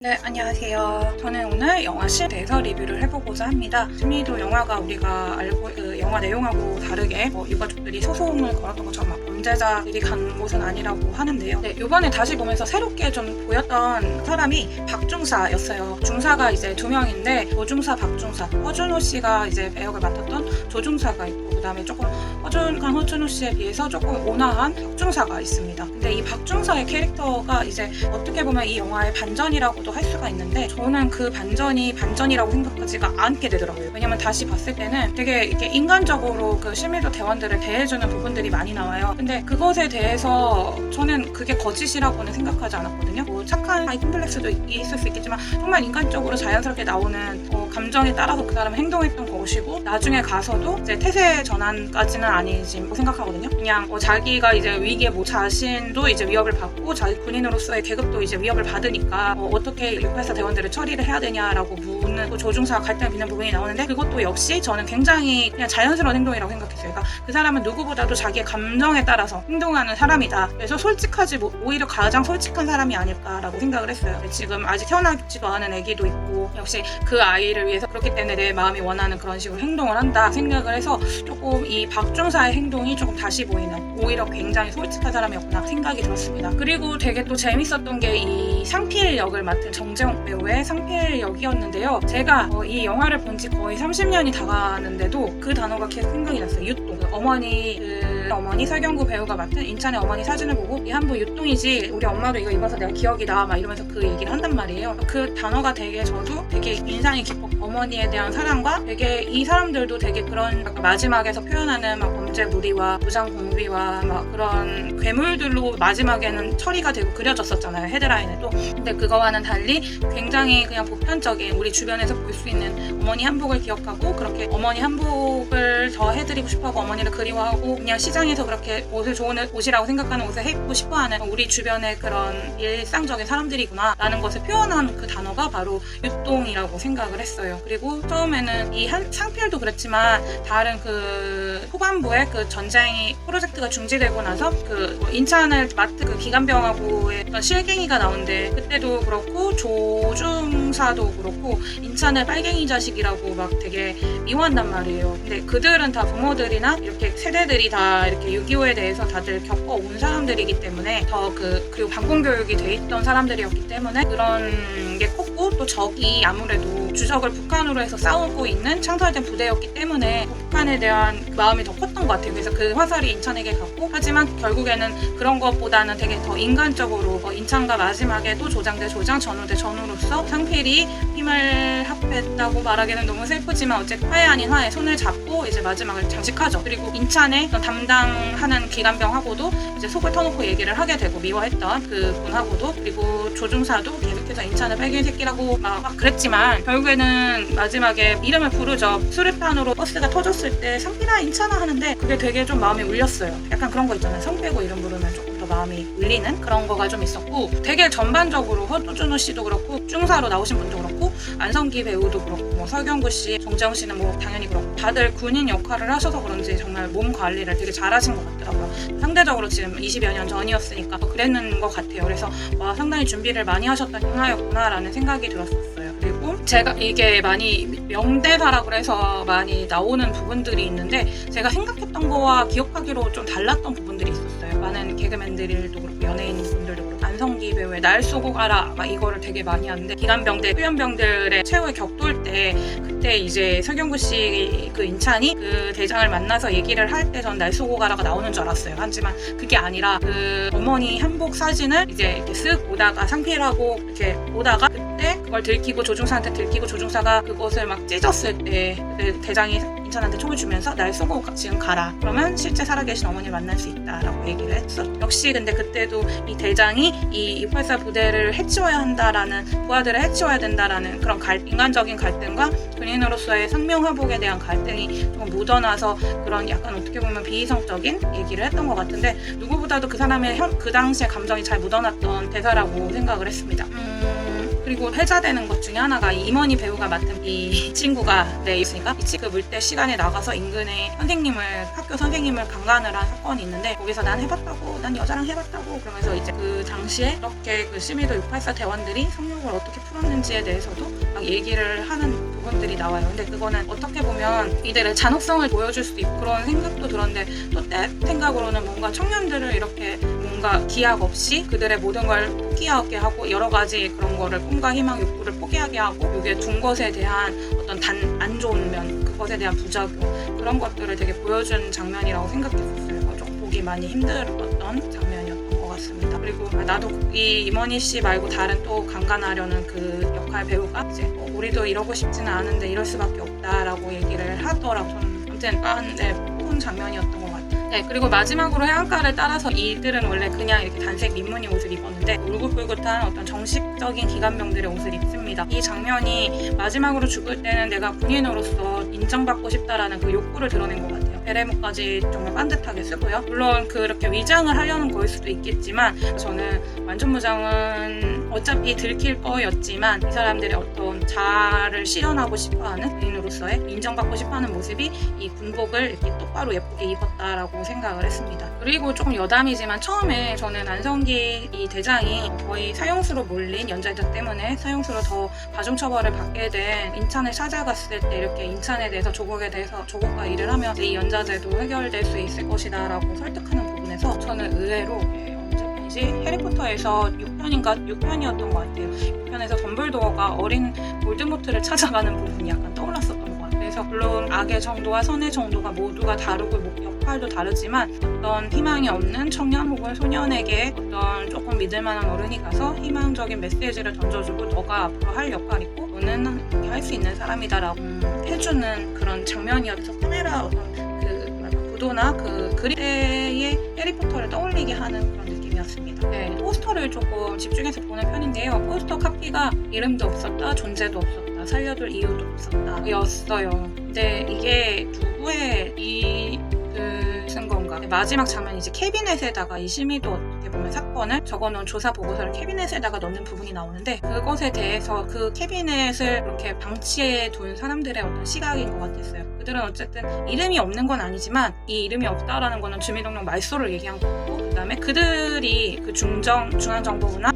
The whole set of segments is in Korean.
네, 안녕하세요. 저는 오늘 영화 씬에 대해서 리뷰를 해보고자 합니다. 심리도 영화가 우리가 알고 영화 내용하고 다르게 유가족들이 소송을 걸었던 것처럼 막 범죄자들이 간 곳은 아니라고 하는데요. 네, 이번에 다시 보면서 새롭게 좀 보였던 사람이 박중사였어요. 중사가 이제 두 명인데 조중사, 박중사. 허준호 씨가 이제 배역을 맡았던 조중사가 있고 그다음에 조금 허준호 씨에 비해서 조금 온화한 박중사가 있습니다. 근데 이 박중사의 캐릭터가 이제 어떻게 보면 이 영화의 반전이라고도 할 수가 있는데 저는 그 반전이 반전이라고 생각하지가 않게 되더라고요. 왜냐면 다시 봤을 때는 되게 이렇게 인간적으로 그 실미도 대원들을 대해주는 부분들이 많이 나와요. 근데 그것에 대해서 저는 그게 거짓이라고는 생각하지 않았거든요. 뭐 착한 콤플렉스도 있을 수 있겠지만 정말 인간적으로 자연스럽게 나오는 감정에 따라서 그 사람은 행동했던 것이고 나중에 가서도 이제 태세 전환까지는 아니지 생각하거든요. 그냥 자기가 이제 위기에 자신도 이제 위협을 받고 자기 군인으로서의 계급도 이제 위협을 받으니까 어떻게 684 대원들을 처리를 해야 되냐라고 묻는 조중사가 갈등을 빚는 부분이 나오는데 그것도 역시 저는 굉장히 그냥 자연스러운 행동이라고 생각했어요. 그러니까 그 사람은 누구보다도 자기의 감정에 따라서 행동하는 사람이다. 그래서 솔직하지 오히려 가장 솔직한 사람이 아닐까라고 생각을 했어요. 지금 아직 태어나지도 않은 아기도 있고 역시 그 아이를 위해서 그렇기 때문에 내 마음이 원하는 그런 식으로 행동을 한다 생각을 해서 조금 이 박중사의 행동이 조금 다시 보이는 오히려 굉장히 솔직한 사람이었구나 생각이 들었습니다. 그리고 되게 또 재밌었던 게 이 상필 역을 맡은 정재홍 배우의 상필 역이었는데요. 제가 이 영화를 본 지 거의 30년이 다 가는데도 그 단어가 계속 생각이 났어요. 유똥. 어머니 설경구 배우가 맡은 인찬의 어머니 사진을 보고 이 한부 유똥이지 우리 엄마도 이거 입어서 내가 기억이 나 막 이러면서 그 얘기를 한단 말이에요. 그 단어가 되게 저도 되게 인상이 깊었고 어머니에 대한 사랑과 되게 이 사람들도 되게 그런 마지막에서 표현하는 막 범죄 무리와 무장 공비와 막 그런 괴물들로 마지막에는 처리가 되고 그려졌었잖아요. 헤드라인에도. 근데 그거와는 달리 굉장히 그냥 보편적인 우리 주변에서 볼 수 있는 어머니 한복을 기억하고 그렇게 어머니 한복을 더 해드리고 싶어하고 어머니를 그리워하고 그냥 시장에서 그렇게 옷을 좋은 옷이라고 생각하는 옷을 입고 싶어하는 우리 주변의 그런 일상적인 사람들이구나 라는 것을 표현한 그 단어가 바로 유똥이라고 생각을 했어요. 그리고 처음에는 이 상필도 그랬지만 다른 그 후반부에 그 전쟁이 프로젝트가 중지되고 나서 그 인찬을 맡은 그 기관병하고의 실갱이가 나오는데 그때도 그렇고 조중사도 그렇고 인찬을 빨갱이 자식이라고 막 되게 미워한단 말이에요. 근데 그들은 다 부모들이나 이렇게 세대들이 다 이렇게 6.25에 대해서 다들 겪어온 사람들이기 때문에 더 그리고 방공교육이 돼 있던 사람들이었기 때문에 그런 게 컸고 또 적이 아무래도 주적을 북한으로 해서 싸우고 있는 창설된 부대였기 때문에 북한에 대한 마음이 더 컸던 것 같아요. 그래서 그 화살이 인찬에게 갔고 하지만 결국에는 그런 것보다는 되게 더 인간적으로 인찬과 마지막에 또 조장 대 조장, 전우 대 전우로서 상필이 힘을 합했다고 말하기는 너무 슬프지만 어쨌든 화해 아닌 화해 손을 잡고 이제 마지막을 장식하죠. 그리고 인찬의 담당하는 기관병하고도 이제 속을 터놓고 얘기를 하게 되고 미워했던 그 분하고도 그리고 조중사도 계속해서 인찬을 빨갱이 새끼라고 막 그랬지만 결국에는 마지막에 이름을 부르죠. 수류탄으로 버스가 터졌을 때 상필아 인찬아 하는데 그게 되게 좀 마음이 울렸어요. 약간 그런 거 있잖아요. 성 빼고 이름 부르면 조금 더 마음이 울리는 그런 거가 좀 있었고 되게 전반적으로 허준호 씨도 그렇고 중사로 나오신 분도 그렇고 안성기 배우도 그렇고 뭐 설경구 씨, 정재홍 씨는 뭐 당연히 그렇고 다들 군인 역할을 하셔서 그런지 정말 몸 관리를 되게 잘하신 것 같더라고요. 상대적으로 지금 20여 년 전이었으니까 더 그랬는 것 같아요. 그래서 와 상당히 준비를 많이 하셨던 영화였구나라는 생각이 들었었어요. 그리고 제가 이게 많이 명대사라고 해서 많이 나오는 부분들이 있는데 제가 생각했던 거와 기억하기로 좀 달랐던 부분들이 있었어요. 많은 개그맨들도 그렇고 연예인분들도 그렇고 안성기 배우의 날 쏘고 가라 막 이거를 되게 많이 하는데 기관병대 후연병들의 최후의 격돌 때 그때 이제 설경구 씨 그 인찬이 그 대장을 만나서 얘기를 할 때 전 날 쏘고 가라가 나오는 줄 알았어요. 하지만 그게 아니라 그 어머니 한복 사진을 이제 이렇게 쓱 보다가 상필하고 이렇게 보다가 그때 그걸 들키고 조중사한테 들키고 조중사가 그것을 막 찢었을 때 그때 대장이 인찬한테 총을 주면서 날 쏘고 지금 가라. 그러면 실제 살아계신 어머니를 만날 수 있다라고 얘기를 했었죠. 역시 근데 그때도 이 대장이 이 684 부대를 해치워야 한다라는 부하들을 해치워야 된다라는 그런 인간적인 갈등과 군인으로서의 상명하복에 대한 갈등이 좀 묻어나서 그런 약간 어떻게 보면 비이성적인 얘기를 했던 것 같은데 누구보다도 그 사람의 그 당시의 감정이 잘 묻어났던 대사라고 생각을 했습니다. 그리고 회자되는 것 중에 하나가 이머니 배우가 맡은 이 친구가 있으니까 이 친구 물때 시간에 나가서 인근의 학교 선생님을 강간을 한 사건이 있는데 거기서 난 해봤다고, 난 여자랑 해봤다고 그러면서 이제 그 당시에 이렇게 그 시미도 684 대원들이 성욕을 어떻게 풀었는지에 대해서도 막 얘기를 하는 부분들이 나와요. 근데 그거는 어떻게 보면 이들의 잔혹성을 보여줄 수도 있고 그런 생각도 들었는데 또 내 생각으로는 뭔가 청년들을 이렇게 뭔가 기약 없이 그들의 모든 걸 포기하게 하고 여러 가지 그런 거를 꿈과 희망, 욕구를 포기하게 하고 여기에 둔 것에 대한 어떤 안 좋은 면, 그것에 대한 부작용 그런 것들을 되게 보여준 장면이라고 생각했었어요. 좀 보기 많이 힘들었던 장면이었던 것 같습니다. 그리고 나도 이 임원희 씨 말고 다른 또 강간하려는 그 역할 배우가 이제 우리도 이러고 싶지는 않은데 이럴 수밖에 없다라고 얘기를 하더라고요. 아무튼 좋은 장면이었던 것 같아요. 네, 그리고 마지막으로 해안가를 따라서 이들은 원래 그냥 이렇게 단색 민무늬 옷을 입었는데 울긋불긋한 어떤 정식적인 기관병들의 옷을 입습니다. 이 장면이 마지막으로 죽을 때는 내가 군인으로서 인정받고 싶다라는 그 욕구를 드러낸 것 같아요. 베레모까지 정말 반듯하게 쓰고요. 물론 그렇게 위장을 하려는 거일 수도 있겠지만 저는 완전무장은 어차피 들킬 거였지만 이 사람들의 어떤 자아를 실현하고 싶어하는 군인으로서의 인정받고 싶어하는 모습이 이 군복을 이렇게 똑바로 예쁘게 입었다라고 생각을 했습니다. 그리고 조금 여담이지만 처음에 저는 안성기 이 대장이 거의 사형수로 몰린 연좌이자 때문에 사형수로 더 가중처벌을 받게 된 인천을 찾아갔을 때 이렇게 인천에 대해서 조국과 일을 하면 이 연좌제도 해결될 수 있을 것이다 라고 설득하는 부분에서 저는 의외로 언제 편이지? 해리포터에서 6편이었던 것 같아요. 6편에서 덤블도어가 어린 볼드모트를 찾아가는 부분이 약간 떠올랐었던 것 같아요. 그래서 물론 악의 정도와 선의 정도가 모두가 다르고 역할도 다르지만 어떤 희망이 없는 청년 혹은 소년에게 어떤 조금 믿을만한 어른이 가서 희망적인 메시지를 던져주고 너가 앞으로 할 역할이 있고 너는 이렇게 할 수 있는 사람이다라고 해주는 그런 장면이어서 카메라 어떤 그 구도나 그 그림의 해리포터를 떠올리게 하는 그런 느낌이었습니다. 네, 포스터를 조금 집중해서 보는 편인데요. 포스터 카피가 이름도 없었다, 존재도 없었다, 살려둘 이유도 없었다 였어요. 근데 이게 누구의 쓴 건가? 마지막 장면 이제 캐비넷에다가 이 심의도 어떻게 보면 사건을 적어놓은 조사 보고서를 캐비넷에다가 넣는 부분이 나오는데 그것에 대해서 그 캐비넷을 이렇게 방치해 둔 사람들의 어떤 시각인 것 같았어요. 그들은 어쨌든 이름이 없는 건 아니지만 이 이름이 없다라는 거는 주민등록 말소를 얘기한 거고 그 다음에 그들이 그 중앙정보부나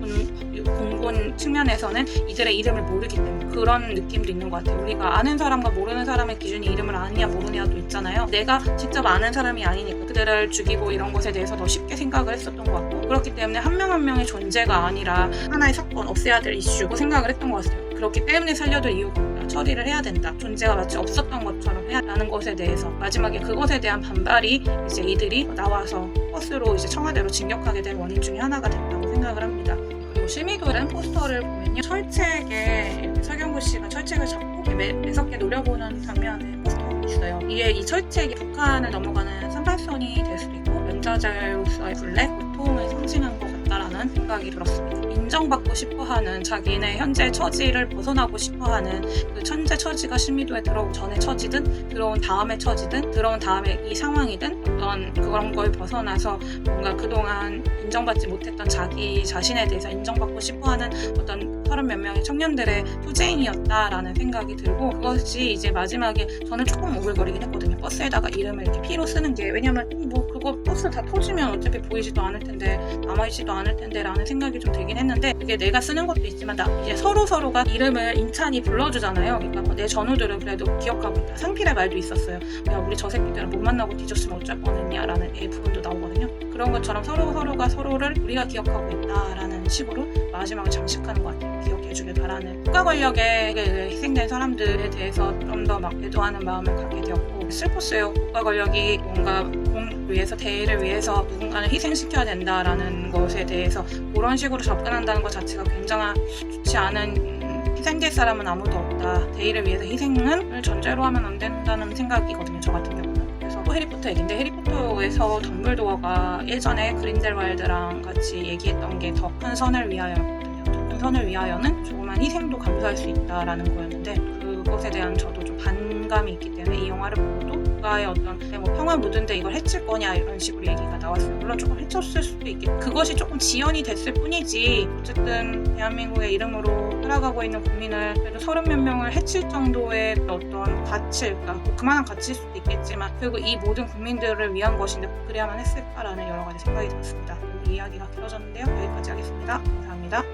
공군 측면에서는 이들의 이름을 모르기 때문에 그런 느낌도 있는 것 같아요. 우리가 아는 사람과 모르는 사람의 기준이 이름을 아느냐 모르냐도 있잖아요. 내가 직접 아는 사람이 아니니까 그들을 죽이고 이런 것에 대해서 더 쉽게 생각을 했었던 것 같고 그렇기 때문에 한 명 한 명의 존재가 아니라 하나의 사건, 없애야 될 이슈고 생각을 했던 것 같아요. 그렇기 때문에 살려둘 이유가 없다. 처리를 해야 된다. 존재가 마치 없었던 것처럼 해야 하는 것에 대해서 마지막에 그것에 대한 반발이 이제 이들이 나와서 버스로 이제 청와대로 진격하게 된 원인 중에 하나가 됐다고 생각을 합니다. 그리고 실미도란 포스터를 보면요. 철책에 서경구 씨가 철책을 잡고 매섭게 노려보는 장면의 포스터가 있어요. 이게 이 철책이 북한을 넘어가는 38선이 될 수도 있고 연좌제로서의 굴레, 고통을 상징한 것 같다라는 생각이 들었습니다. 인정받고 싶어하는 자기네 현재 처지를 벗어나고 싶어하는 그 현재 처지가 실미도에 들어오기 전의 처지든 들어온 다음의 처지든 들어온 다음에 이 상황이든 어떤 그런 걸 벗어나서 뭔가 그동안 인정받지 못했던 자기 자신에 대해서 인정받고 싶어하는 어떤 30몇 명의 청년들의 투쟁이었다라는 생각이 들고 그것이 이제 마지막에 저는 조금 오글거리긴 했거든요. 버스에다가 이름을 이렇게 P로 쓰는 게 왜냐면 뭐 그거 버스 다 터지면 어차피 보이지도 않을 텐데 남아있지도 않을 텐데 라는 생각이 좀 들긴 했는데 그게 내가 쓰는 것도 있지만 이제 서로가 이름을 인찬히 불러주잖아요. 그러니까 내 전우들은 그래도 기억하고 있다. 상필의 말도 있었어요. 야 우리 저 새끼들은 못 만나고 뒤졌으면 어쩔 뻔했냐 라는 부분도 나오거든요. 그런 것처럼 서로가 서로를 우리가 기억하고 있다라는 식으로 마지막을 장식하는 것 같아요. 기억해주길 바라는 국가 권력에 희생된 사람들에 대해서 좀 더 막 애도하는 마음을 갖게 되었고 슬펐어요. 국가 권력이 뭔가 공을 위해서 대의를 위해서 누군가를 희생시켜야 된다라는 것에 대해서 그런 식으로 접근한다는 것 자체가 굉장히 좋지 않은 희생될 사람은 아무도 없다. 대의를 위해서 희생을 전제로 하면 안 된다는 생각이거든요. 저 같은 경우는. 그래서 또 해리포터 얘기인데 해리포터에서 덤블도어가 예전에 그린델왈드랑 같이 얘기했던 게 더 큰 선을 위하여였거든요. 더 큰 선을 위하여는 조그만 희생도 감수할 수 있다라는 거였는데 그것에 대한 저도 좀 반감이 있기 때문에 이 영화를 보고도 국가의 어떤 뭐 평화 묻은데 이걸 해칠 거냐 이런 식으로 얘기가 나왔어요. 물론 조금 해쳤을 수도 있겠. 그것이 조금 지연이 됐을 뿐이지 어쨌든 대한민국의 이름으로 살아가고 있는 국민을 그래도 30몇 명을 해칠 정도의 어떤 가치, 그러니까 뭐 그만한 가치일 수도 있겠지만 그리고 이 모든 국민들을 위한 것인데 꼭 그래야만 했을까라는 여러 가지 생각이 들었습니다. 이 이야기가 길어졌는데요. 여기까지 하겠습니다. 감사합니다.